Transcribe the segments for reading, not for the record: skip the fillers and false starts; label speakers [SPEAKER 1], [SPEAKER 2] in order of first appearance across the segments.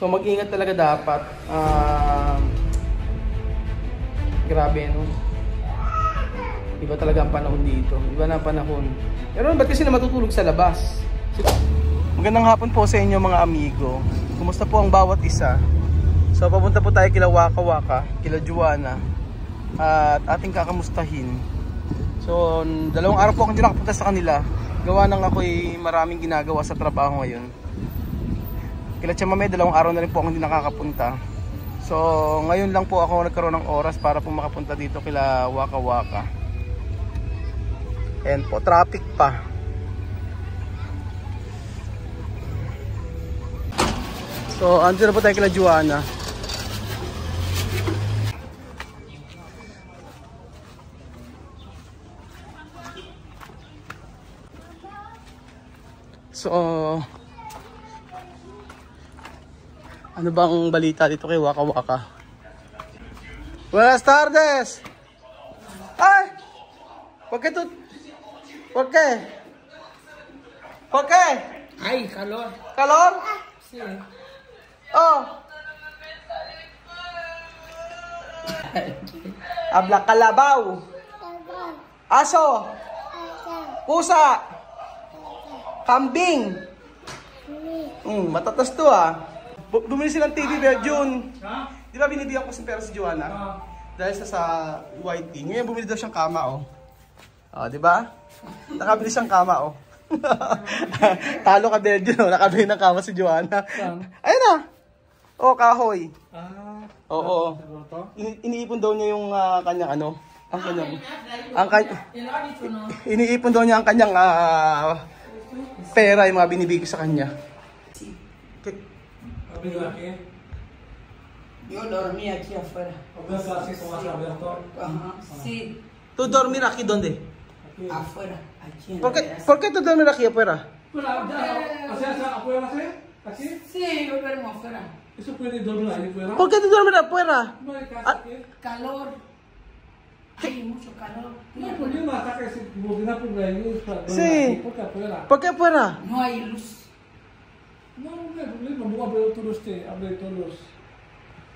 [SPEAKER 1] So mag-ingat talaga dapat. Grabe, no? Iba talaga ang panahon dito. Iba na ang panahon. Pero ba't kasi na matutulog sa labas? Magandang hapon po sa inyo mga amigo. Kumusta po ang bawat isa? So papunta po tayo kila Waka Waka, kila Joanna, at ating kakamustahin. So 2 araw po akong hindi nakapunta sa kanila. Gawa nang ako'y maraming ginagawa sa trabaho ngayon. Kila Chamame, 2 araw na rin po akong hindi nakakapunta. So ngayon lang po ako nagkaroon ng oras para po makapunta dito kila Waka Waka. And po, traffic pa. So, andito na po tayo kila Joanna. So, ano bang balita dito kay Waka Waka? Buenas tardes! Ay! ¿Por qué tú? ¿Por qué? ¿Por qué?
[SPEAKER 2] Ay, calor.
[SPEAKER 1] ¿Calor?
[SPEAKER 2] Sí.
[SPEAKER 1] Oh. Habla kalabaw. Aso. Pusa. Kambing. Matatas to ah. Bumili silang TV June. Di ba binibigyan ko sa pera si Joanna? Dahil sa YT. Ngayon bumili daw siyang kama oh. Oh, di ba? Nakabili siyang kama oh. Talo ka Belgian oh, nakabili ng kama si Joanna. Ayun na. Oh, kahoy. Oo. Iniipon daw niya yung kanyang ano, ang kanyang iniipon daw niya ang kanyang pera yung mga binibigay sa kanya.
[SPEAKER 2] Yo dormí aquí afuera. Sí.
[SPEAKER 1] ¿Tú dormir aquí dónde?
[SPEAKER 2] Afuera. Aquí en
[SPEAKER 1] ¿Por qué tú dormir aquí afuera?
[SPEAKER 3] ¿Afuera sí? ¿Aquí?
[SPEAKER 2] Sí, yo duermo afuera.
[SPEAKER 3] ¿Eso puede dormir ahí afuera?
[SPEAKER 1] ¿Por qué tú dormir afuera?
[SPEAKER 3] No hay casa aquí.
[SPEAKER 2] Calor. Hay mucho calor.
[SPEAKER 3] No hay problema, hasta que se bobina por la luz.
[SPEAKER 1] Sí.
[SPEAKER 3] ¿Por qué afuera?
[SPEAKER 1] ¿Por qué afuera?
[SPEAKER 2] No hay luz.
[SPEAKER 3] No hay problema, voy a abrir todos los abrir todos.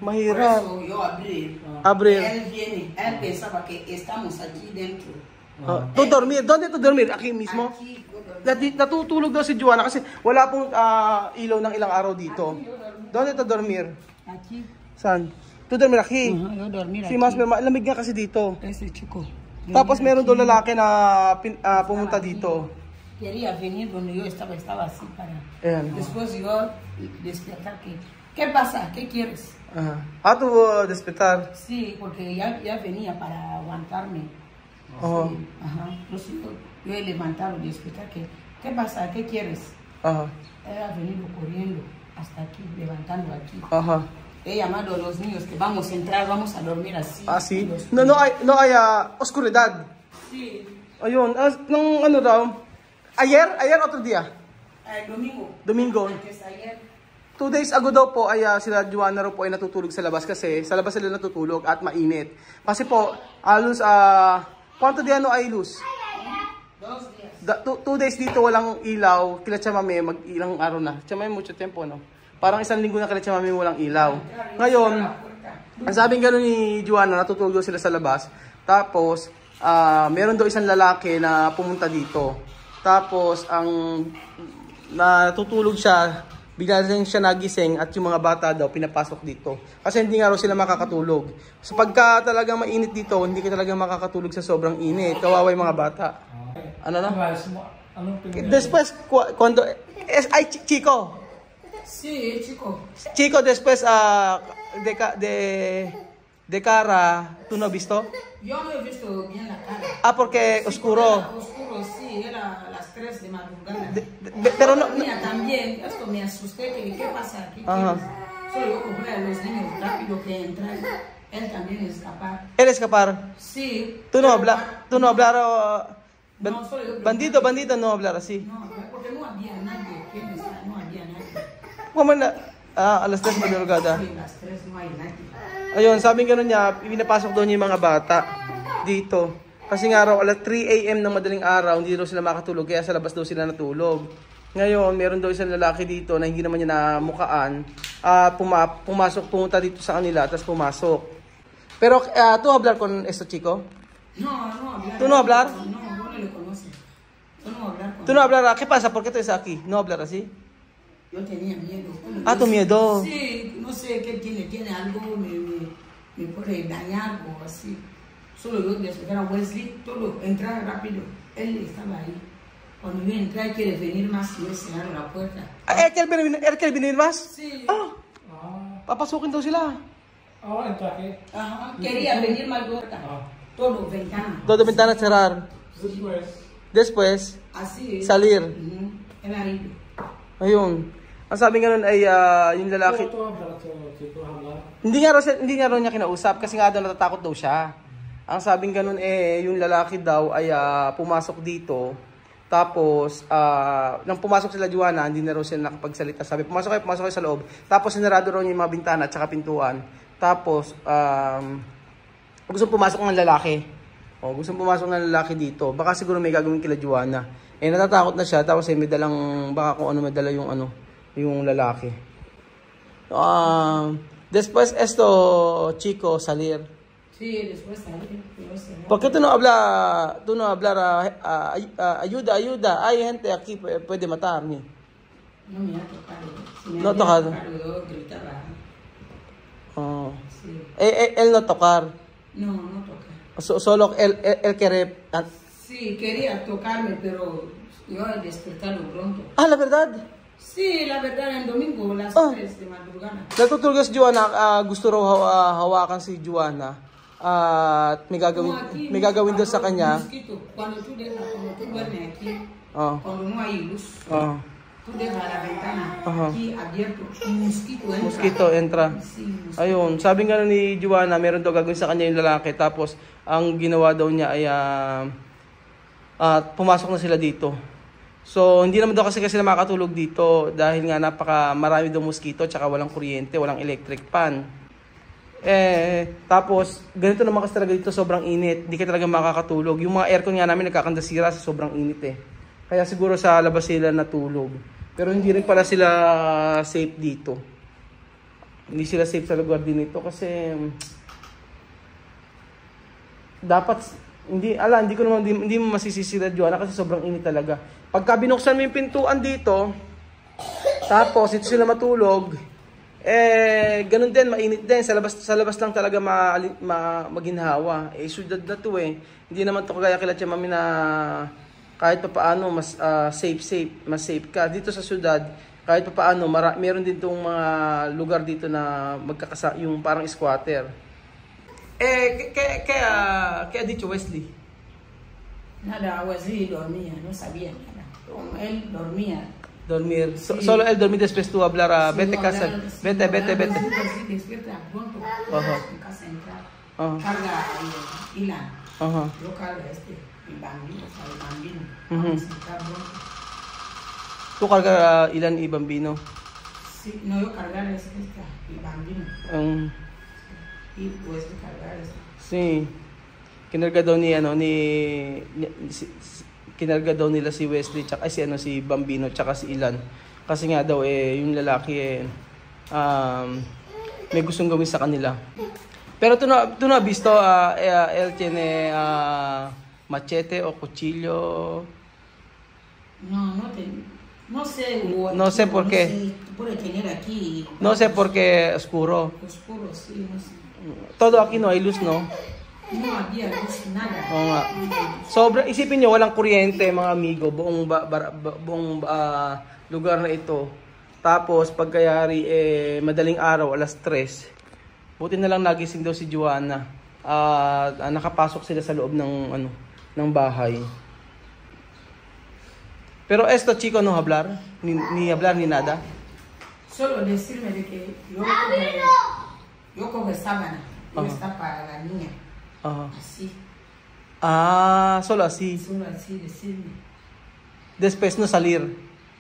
[SPEAKER 2] Por
[SPEAKER 1] Mahirap.
[SPEAKER 2] eso yo abrí.
[SPEAKER 1] Abrir.
[SPEAKER 2] Él viene. Él pensaba que estamos aquí dentro.
[SPEAKER 1] Tú dormir. ¿Dónde tú dormir? Aquí mismo?
[SPEAKER 2] Aquí yo dormí.
[SPEAKER 1] Natutulog daw si Joanna kasi wala pong ilaw ng ilang araw dito. ¿Dónde tú dormir?
[SPEAKER 2] Aquí.
[SPEAKER 1] Saan? Tú dormir aquí?
[SPEAKER 2] Yo dormir
[SPEAKER 1] Si
[SPEAKER 2] aquí.
[SPEAKER 1] Mas, lamig nga kasi dito.
[SPEAKER 2] Ese chico.
[SPEAKER 1] Tapos meron daw lalaki na pumunta dito.
[SPEAKER 2] Quería venir donde yo estaba así para.
[SPEAKER 1] Ayan.
[SPEAKER 2] Después yo despertar que. ¿Qué pasa? ¿Qué quieres?
[SPEAKER 1] Tu despertar.
[SPEAKER 2] Sí, porque ya venía para aguantarme.
[SPEAKER 1] Oh.
[SPEAKER 2] Sí, ajá. Entonces yo he levantado y despertar que. ¿Qué pasa? ¿Qué quieres?
[SPEAKER 1] Ajá.
[SPEAKER 2] Él ha venido corriendo hasta aquí, levantando aquí.
[SPEAKER 1] Ajá.
[SPEAKER 2] He llamado a los niños que vamos a entrar, vamos a dormir así.
[SPEAKER 1] Ah, sí?
[SPEAKER 2] Los
[SPEAKER 1] No hay oscuridad.
[SPEAKER 2] Sí.
[SPEAKER 1] Ayun, nung ano daw? Ayer otro dia?
[SPEAKER 2] El domingo.
[SPEAKER 1] Domingo.
[SPEAKER 2] Antes ayer.
[SPEAKER 1] 2 days ago daw po ay sila Joanna raw po ay natutulog sa labas kasi sa labas sila natutulog at mainit. Kasi po, halos, ¿cuánto día no hay luz?
[SPEAKER 2] 2 días.
[SPEAKER 1] 2 days dito walang ilaw, kila Chamame mag-ilang araw na. Chamame mucho tempo, no? Parang 1 linggo na kila Chamame walang ilaw. Ngayon, ang sabing gano'n ni Joanna, natutulog daw sila sa labas. Tapos, meron daw isang lalaki na pumunta dito. Tapos, natutulog siya, bigla rin siya nagising at yung mga bata daw pinapasok dito. Kasi hindi nga raw sila makakatulog. So pagka talagang mainit dito, hindi ka talaga makakatulog sa sobrang init. Kawawa yung mga bata. Ano na? Después, cuando... Ay, Chico!
[SPEAKER 2] Sí, chico.
[SPEAKER 1] Chico, después, de cara, ¿tú no has visto?
[SPEAKER 2] Yo no he visto bien la cara.
[SPEAKER 1] Porque
[SPEAKER 2] Sí,
[SPEAKER 1] oscuro.
[SPEAKER 2] Era oscuro, sí, era a las 3 de madrugada.
[SPEAKER 1] Pero no...
[SPEAKER 2] Mira, también, esto me asusté, que ¿qué pasa aquí?
[SPEAKER 1] Ajá.
[SPEAKER 2] Solo yo compré a los niños rápido que entrar. Él también escapar.
[SPEAKER 1] ¿Él escapar?
[SPEAKER 2] Sí.
[SPEAKER 1] Tú no
[SPEAKER 2] pero-
[SPEAKER 1] hablar...
[SPEAKER 2] No, solo yo
[SPEAKER 1] Bandido no hablar así.
[SPEAKER 2] No, porque no había nadie. ¿Quién está? No había nadie.
[SPEAKER 1] Como na... alas 3 madrugada.
[SPEAKER 2] Sí, a las 3 no hay nadie.
[SPEAKER 1] Ayun, sabi gano'n niya, pinapasok doon yung mga bata dito. Kasi nga raw, alas 3 AM ng madaling araw, hindi daw sila makatulog, kaya sa labas daw sila natulog. Ngayon, meron daw isang lalaki dito na hindi naman niya namukaan. Pumunta dito sa kanila, tapos pumasok. Pero, ¿tú hablar con esto chico?
[SPEAKER 2] No hablar.
[SPEAKER 1] ¿Tú no hablar?
[SPEAKER 2] No le conoce. Tú no hablar con
[SPEAKER 1] ¿Tú no hablar? ¿Qué pasa? ¿Por qué estás aquí? ¿No hablar así?
[SPEAKER 2] Yo tenía miedo.
[SPEAKER 1] ¿Tu miedo?
[SPEAKER 2] Sí, no sé qué tiene algo, me puede dañar o así. Solo yo después era Wesley, todo entraba rápido. Él estaba ahí. Cuando yo entré, quiere venir más y yo cerrar la puerta.
[SPEAKER 1] ¿Él quiere venir más?
[SPEAKER 2] Sí.
[SPEAKER 1] Papasukin daw sila.
[SPEAKER 3] Ahora entra aquí.
[SPEAKER 2] Ajá, quería venir más puerta. Todo, ventana.
[SPEAKER 1] Todo ventana cerrar. Después,
[SPEAKER 2] Así.
[SPEAKER 1] salir.
[SPEAKER 2] Era ahí.
[SPEAKER 1] Ayun. Ang sabi nga nun ay yung lalaki. Hindi nga raw niya kinausap kasi nga daw natatakot daw siya. Ang sabing ganun yung lalaki daw ay pumasok dito. Tapos, nang pumasok sila Joanna, hindi na raw sila nakapagsalita. Sabi, pumasok kayo sa loob. Tapos, sinarado raw niya yung mga bintana at saka pintuan. Tapos, gusto pumasok ng lalaki. Gusto pumasok ng lalaki dito. Baka siguro may gagawin kila Joanna. Natatakot na siya. Tapos, may dalang, baka kung ano may dala yung lalaki. Después, esto, chico, salir.
[SPEAKER 2] Sí, después salir.
[SPEAKER 1] ¿Por qué tú no hablas ayuda? Hay gente aquí puede matar.
[SPEAKER 2] No me ha tocado. Si me
[SPEAKER 1] No
[SPEAKER 2] había
[SPEAKER 1] tocado.
[SPEAKER 2] yo gritaba. Sí.
[SPEAKER 1] Él no tocar.
[SPEAKER 2] No toca.
[SPEAKER 1] Solo él quiere.
[SPEAKER 2] Sí, quería tocarme, pero yo he despertado pronto.
[SPEAKER 1] La verdad.
[SPEAKER 2] Sí, la verdad, el domingo, las 3 de madrugada.
[SPEAKER 1] Natutulog si Joanna, gusto raw hawakan si Joanna. At may gagawin daw sa kanya.
[SPEAKER 2] Cuando tú duermes aquí, cuando no hay luz, tú dejas la ventana aquí abierto, un mosquito entra. Sí,
[SPEAKER 1] Ayun, sabi nga ni Joanna, meron daw gagawin sa kanya yung lalaki. Tapos, ang ginawa daw niya ay pumasok na sila dito. So, hindi naman daw kasi sila makatulog dito dahil nga marami daw mosquito, tsaka walang kuryente, walang electric pan. Tapos, ganito naman kasi talaga dito, sobrang init. Hindi ka talaga makakatulog. Yung mga aircon nga namin nagkakandasira sa sobrang init Kaya siguro sa labas sila natulog. Pero hindi rin pala sila safe dito. Hindi sila safe sa lugar din ito kasi dapat hindi mo masisisi na Joanna kasi sobrang init talaga. Pagka binuksan mo yung pintuan dito, tapos ito sila matulog, ganun din, mainit din. Sa labas lang talaga maginhawa. Syudad na to Hindi naman to kagaya kila Mami na kahit pa paano mas mas safe ka. Dito sa syudad, kahit pa paano meron din tong mga lugar dito na yung parang squatter. ¿Qué ha dicho Wesley?
[SPEAKER 2] Nada, Wesley dormía, no sabía nada. Él dormía.
[SPEAKER 1] Dormir. Solo él dormir después tú hablar vete casa. Vete.
[SPEAKER 2] Despierta pronto. En casa entrar. Carga Ilan. Yo cargo el bambino. Vamos a entrar pronto.
[SPEAKER 1] Tú carga Ilan y bambino?
[SPEAKER 2] Sí, no, yo cargar el bambino. Y pues cargar eso.
[SPEAKER 1] Sí. Kinarga daw kinarga daw nila si Wesley tsaka si Bambino tsaka si Ilan kasi nga daw yung lalaki may gustong gawin sa kanila. Pero tú no has visto él tiene machete o cuchillo?
[SPEAKER 2] No sé.
[SPEAKER 1] No sé por qué.
[SPEAKER 2] Puede tener aquí.
[SPEAKER 1] No sé por qué oscuro.
[SPEAKER 2] Oscuro, sí, no sé.
[SPEAKER 1] Todo aquí no hay luz, no?
[SPEAKER 2] No había luz, nada.
[SPEAKER 1] Oo nga. Isipin nyo, walang kuryente mga amigo, buong lugar na ito. Tapos pagkayari madaling araw, alas 3. Buti na lang nagising daw si Joanna. Nakapasok sila sa loob ng bahay. Pero esto chico no hablar, ni hablar ni nada.
[SPEAKER 2] Solo decirme de que yo cojo sábana, yo está para la niña. Así.
[SPEAKER 1] Solo así.
[SPEAKER 2] Solo así decirme.
[SPEAKER 1] Después no salir.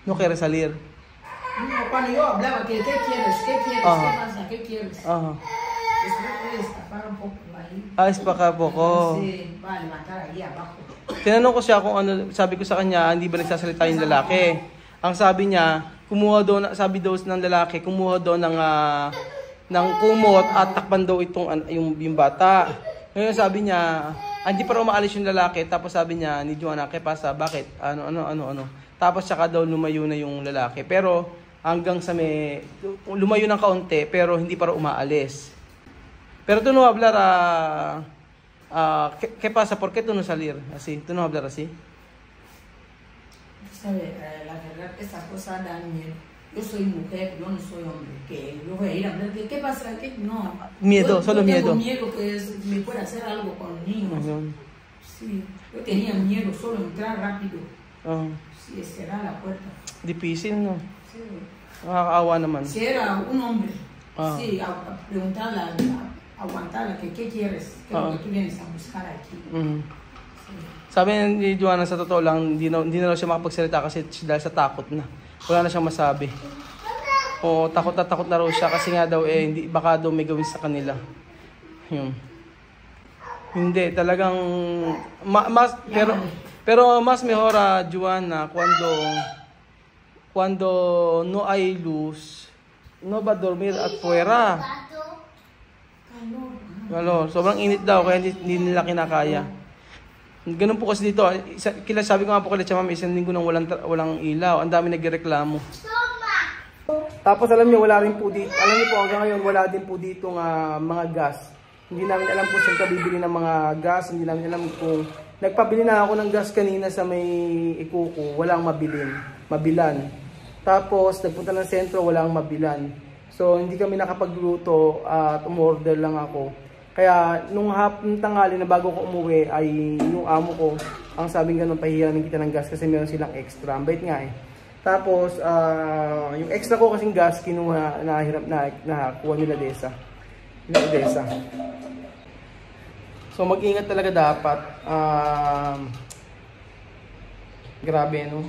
[SPEAKER 1] No quiere salir.
[SPEAKER 2] No, cuando yo hablaba, ¿qué quieres? ¿Qué pasa? ¿Qué quieres? Después puede escapar un poco ahí.
[SPEAKER 1] Escapar poco.
[SPEAKER 2] Sí, va a levantar ahí abajo.
[SPEAKER 1] Tinanong ko siya kung ano, sabi ko sa kanya, hindi ba nagsasalita yung lalaki? Ang sabi niya, sabi daw ng lalaki, kumuha daw ng kumot at takpan daw yung bata. Ngayon sabi niya, hindi pa umaalis yung lalaki. Tapos sabi niya ni Joanna, "Kaya pasa, bakit? Ano. Tapos saka daw lumayo na yung lalaki. Pero hanggang lumayo ng kaunti, pero hindi pa umaalis. Pero tú no hablar ¿qué pasa? ¿Por qué tú no salir así? ¿Tú no hablar así?
[SPEAKER 2] ¿Sabe? La verdad, esa cosa da miedo. Yo soy mujer, yo no soy hombre. Que yo voy a ir a hablar. ¿Qué pasa? ¿Qué? No.
[SPEAKER 1] Miedo, solo miedo.
[SPEAKER 2] Tengo miedo que me pueda hacer algo con los niños. Sí, yo tenía miedo solo entrar rápido. Sí, cerrar la puerta.
[SPEAKER 1] Difícil, no?
[SPEAKER 2] Sí.
[SPEAKER 1] Nakakaawa naman.
[SPEAKER 2] Si era un hombre, sí, a preguntarle, a aguantarle, que ¿qué quieres? ¿Qué es lo que tú vienes a buscar aquí? Sí.
[SPEAKER 1] Sabi ni Joanna, sa totoo lang, hindi na raw siya makapagsalita kasi dahil sa takot na. Wala na siyang masabi. O takot na raw siya kasi nga daw baka daw may gawin sa kanila. Yun. Hindi, talagang pero mas mejor Joanna cuando no hay luz, no va a dormir afuera. Calor. Sobrang init daw kaya hindi nila kinakaya. Ganun po kasi dito. Sabi ko nga po kay Ma'am, isang linggo nang walang ilaw. Ang dami nagreklamo. Tapos alam niyo wala rin po dito. Alam niyo po hanggang ngayon wala din po dito mga gas. Hindi namin alam kung saan bibili ng mga gas. Hindi namin alam kung nagpabili na ako ng gas kanina sa may Ikuko, walang mabilan. Tapos nagpunta ng sentro, walang mabilan. So hindi kami nakapagluto at umorder lang ako. Kaya nung tanghali na bago ko umuwi ay yung amo ko ang sabing ganun, pahihiramin kita ng gas kasi meron silang extra. Ang bait nga eh. Tapos yung extra ko kasing gas kinuha nakuha nila Desa. So mag-ingat talaga dapat. Grabe no.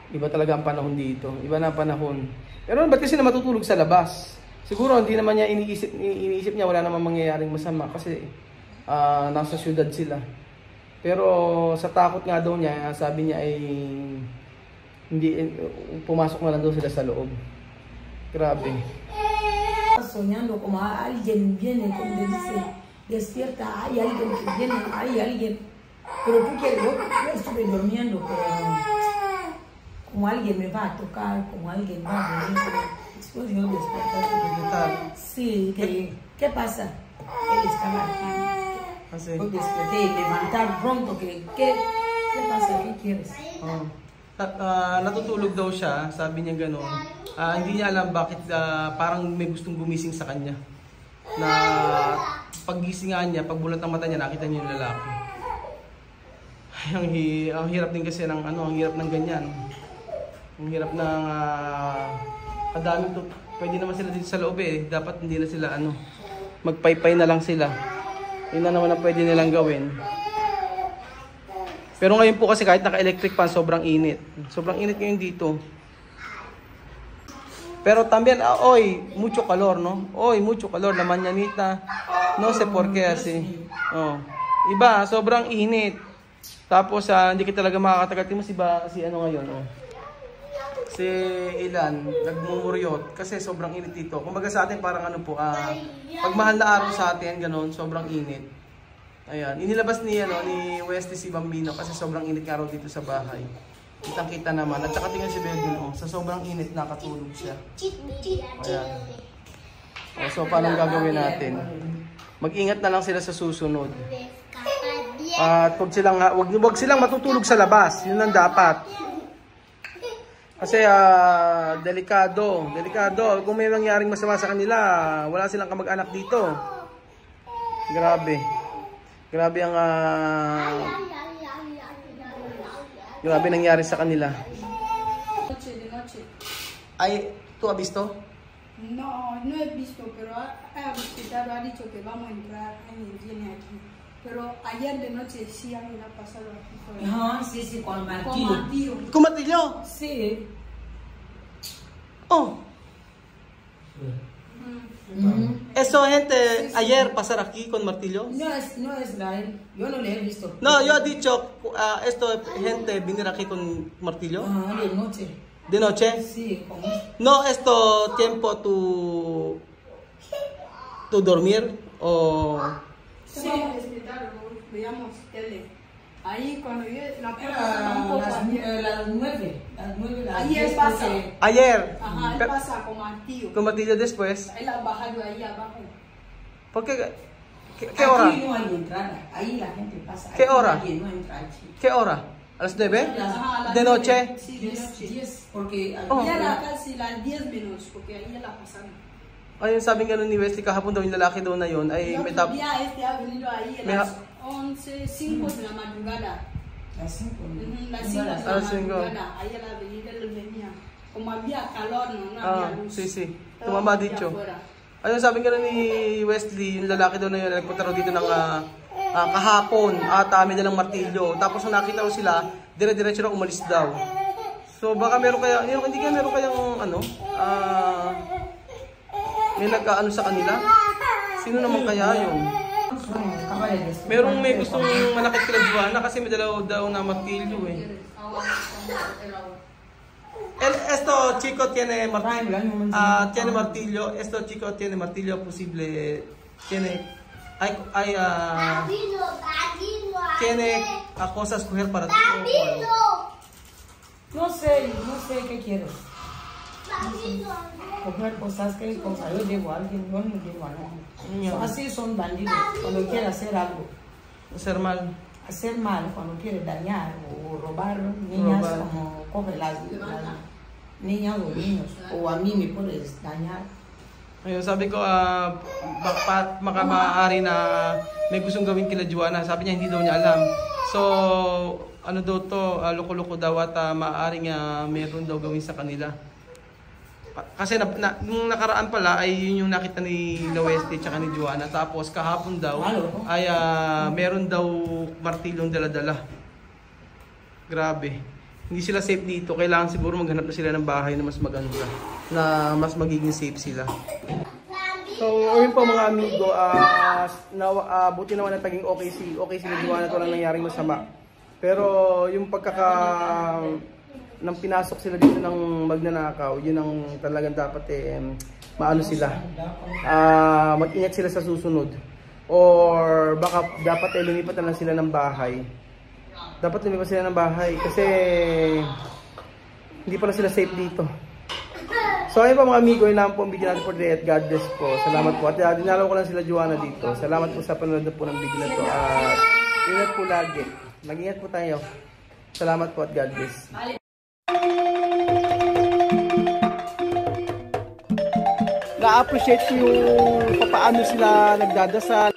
[SPEAKER 1] Iba talaga ang panahon dito. Iba na ang panahon. Pero ba't kasi na matutulog sa labas? Siguro hindi naman niya iniisip niya wala namang mangyayaring masama kasi nasa syudad sila. Pero sa takot nga daw niya, sabi niya ay pumasok na lang daw sila sa loob. Grabe.
[SPEAKER 2] Soñando como alguien viene, como le dice, despierta, hay alguien que viene, hay alguien. Pero porque yo estuve durmiendo, pero como alguien me va a tocar, como alguien va a venir. Después yo desperté. Sí, ¿qué pasa? Él estaba aquí. Yo desperté y levantar pronto. ¿Qué pasa? ¿Qué quieres?
[SPEAKER 1] Natutulog daw siya, sabi niya gano'n. Hindi niya alam bakit parang may gustong gumising sa kanya. Na paggisingan niya, pagbulat ng mata niya, nakita niya yung lalaki. Ang hirap din kasi ang hirap ng ganyan. Ang hirap ng kadami to. Pwede naman sila dito sa loob eh. Dapat hindi na sila magpaypay na lang sila. Yun na naman ang pwede nilang gawin. Pero ngayon po kasi kahit naka-electric fan, sobrang init. Sobrang init ngayon dito. Pero también, mucho calor, no? Mucho calor. La mañanita, no sé por qué así. Iba, sobrang init. Tapos, hindi ka talaga makakatagal. Tingnan mo si ngayon, si Ilan, nagmumuryot kasi sobrang init dito. Kumbaga sa atin parang pag mahal na araw sa atin, ganun, sobrang init. Ayan, inilabas ni Westy si Bambino kasi sobrang init nga raw dito sa bahay. Kitang-kita naman. At saka tingnan si Bedun, sa sobrang init nakatulog siya. Ayan. So paano gagawin natin? Mag-ingat na lang sila sa susunod. At wag silang matutulog sa labas. Yun ang dapat. Kasi delikado. Kung may nangyaring masama sa kanila, wala silang kamag-anak dito. Grabe ang grabe nangyari sa kanila.
[SPEAKER 4] De noche.
[SPEAKER 1] Ay, ¿tú has visto?
[SPEAKER 4] No he visto, pero ha visitado, ha dicho que vamos a entrar, alguien viene aquí. Pero ayer de noche sí alguien ha pasado aquí por
[SPEAKER 2] No, sí, con martillo.
[SPEAKER 1] ¿Con martillo?
[SPEAKER 2] Sí.
[SPEAKER 1] Eso, gente, ayer pasar aquí con martillo.
[SPEAKER 2] No es Israel. Yo no le he visto.
[SPEAKER 1] No, yo he dicho, esto, gente, venir aquí con martillo.
[SPEAKER 2] De noche.
[SPEAKER 1] ¿De noche?
[SPEAKER 2] Sí, como...
[SPEAKER 1] No, esto tiempo tu dormir o...
[SPEAKER 4] Sí. Vamos a despertar, veamos tele. Ahí cuando yo la puerta
[SPEAKER 2] Era
[SPEAKER 4] tampoco
[SPEAKER 2] las
[SPEAKER 4] abierta.
[SPEAKER 2] 9. Las 9, las
[SPEAKER 4] Ahí
[SPEAKER 2] 10,
[SPEAKER 4] él pasa.
[SPEAKER 1] Ayer.
[SPEAKER 4] Ajá, él pasa con martillo.
[SPEAKER 1] Con martillo después.
[SPEAKER 4] Él ha bajado ahí abajo.
[SPEAKER 1] ¿Por qué? ¿Qué hora?
[SPEAKER 2] Aquí no hay entrada. Ahí la gente pasa.
[SPEAKER 1] ¿Qué
[SPEAKER 2] Aquí
[SPEAKER 1] hora?
[SPEAKER 2] nadie no entra aquí.
[SPEAKER 1] ¿Qué hora? ¿A las 9?
[SPEAKER 4] Ajá, a las
[SPEAKER 1] ¿De
[SPEAKER 4] 9.
[SPEAKER 1] noche?
[SPEAKER 4] Sí, de noche.
[SPEAKER 2] 10, porque aquí
[SPEAKER 1] Oh.
[SPEAKER 4] Ya era casi las 10 menos, porque ahí ya la pasaron.
[SPEAKER 1] Ayun, sabi nga nun ni Wesley kahapon daw yung lalaki daw na yun ay
[SPEAKER 4] El
[SPEAKER 1] may
[SPEAKER 4] otro día este ha venido ahí a
[SPEAKER 1] Me
[SPEAKER 4] las 11:05 de la madrugada.
[SPEAKER 2] las 5.
[SPEAKER 4] Las 5 de la
[SPEAKER 1] A las 5.
[SPEAKER 4] madrugada. Ahí a la avenida él venía. Como había calor, no había luz.
[SPEAKER 1] sí.
[SPEAKER 4] Estaba
[SPEAKER 1] Tumama
[SPEAKER 4] aquí
[SPEAKER 1] dicho.
[SPEAKER 4] afuera.
[SPEAKER 1] Ayun, sabi nga nun ni Wesley, yung lalaki daw na yun, nagpunta raw dito ng kahapon at may dalang martilyo. Tapos nung nakita ko sila, dire-diretso na umalis daw. So baka meron kaya, hindi kaya meron kayang may nagkaano sa kanila? Sino naman kaya yun? May gustong manakit kila Juana kasi may dalaw daw na martilyo eh. Esto chico tiene martillo. Esto chico tiene martillo posible. Tiene cosas coger para ti.
[SPEAKER 2] No sé qué quieres. Coger cosas, ¿qué cosas? Yo llevo a alguien, yo no llevo a nadie. Así son bandidos. Cuando quiere hacer algo,
[SPEAKER 1] Hacer mal.
[SPEAKER 2] cuando quiere dañar o robar niñas, como coge las niñas o niños, o a mí me puedes dañar.
[SPEAKER 1] Ayun, sabi ko, baka maaari na may gustong gawin kila Juana. Sabi niya, hindi daw niya alam. So, ano daw to, loko-loko daw at maaaring meron daw gawin sa kanila. Kasi nung nakaraan pala ay yun yung nakita ni Wesley at ni Juana. Tapos kahapon daw ay meron daw martilyong dala-dala. Grabe. Hindi sila safe dito. Kailangan siguro maghanap na sila ng bahay na mas maganda. Na mas magiging safe sila. So, ayun po mga amigo. Buti naman na taging okay si Juana. Ito lang nangyaring masama. Pero yung nang pinasok sila dito ng magnanakaw, yun ang talagang dapat maano sila. Mag-ingat sila sa susunod. Or baka dapat lumipat na lang sila ng bahay. Dapat lumipat sila ng bahay kasi hindi pala sila safe dito. So ayun po mga amigo, yun lang po ang video natin for today at God bless po. Salamat po. At dinalaw ko lang sila Juana dito. Salamat po sa panonood po ng video na to. At ingat po lagi. Mag-ingat po tayo. Salamat po at God bless. Na-appreciate ko yung paano sila nagdadasal.